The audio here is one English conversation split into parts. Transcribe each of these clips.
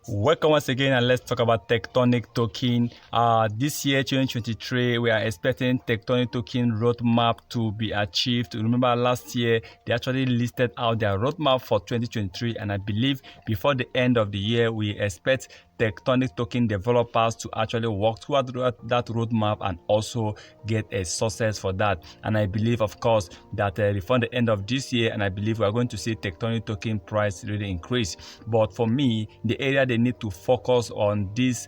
Welcome once again, and let's talk about Tectonic token. This year 2023, we are expecting Tectonic token roadmap to be achieved. Remember last year they actually listed out their roadmap for 2023, and I believe before the end of the year we expect Tectonic token developers to actually work toward that roadmap and also get a success for that. And I believe, of course, that before the end of this year, and I believe we are going to see Tectonic token price really increase. But for me, the area they need to focus on this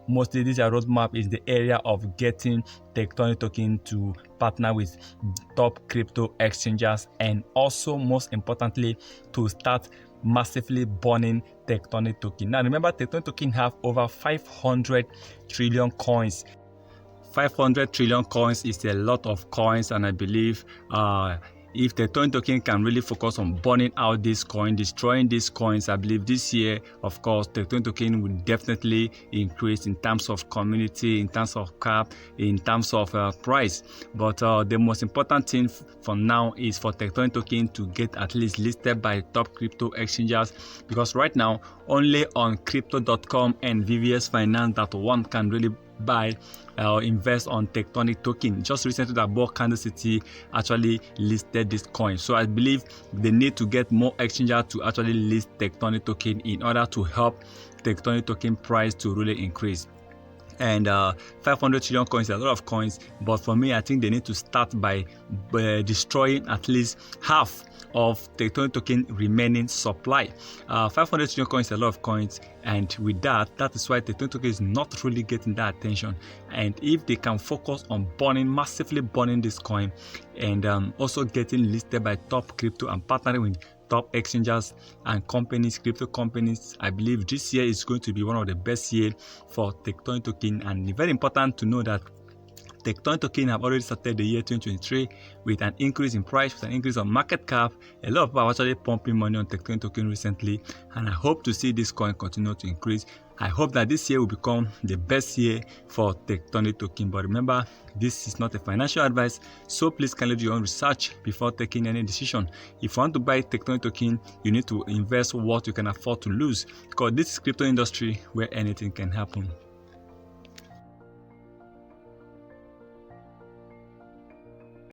mostly this roadmap is the area of getting Tectonic token to partner with top crypto exchanges, and also most importantly to start massively burning Tectonic token. Now remember, Tectonic token have over 500 trillion coins. 500 trillion coins is a lot of coins, and I believe if the Tectonic token can really focus on burning out this coin, destroying these coins, I believe this year, of course, the Tectonic token will definitely increase in terms of community, in terms of cap, in terms of price. But the most important thing for now is for Tectonic token to get at least listed by top crypto exchanges, because right now only on crypto.com and VVS Finance that one can really buy or invest on Tectonic token. Just recently that Bulk Candle City actually listed this coin, so I believe they need to get more exchanges to actually list Tectonic token in order to help Tectonic token price to really increase. And 500 trillion coins is a lot of coins, but for me I think they need to start by destroying at least half of Tectonic token remaining supply. 500 trillion coins is a lot of coins, and with that is why Tectonic token is not really getting that attention. And if they can focus on massively burning this coin, and also getting listed by top crypto and partnering with top exchanges and companies, crypto companies, I believe this year is going to be one of the best years for Tectonic token. And very important to know that Tectonic token have already started the year 2023 with an increase in price, with an increase on market cap. A lot of people are actually pumping money on Tectonic token recently, and I hope to see this coin continue to increase. I hope that this year will become the best year for Tectonic token. But remember, this is not a financial advice, so please kindly do your own research before taking any decision. If you want to buy Tectonic token, you need to invest what you can afford to lose, because this is crypto industry where anything can happen.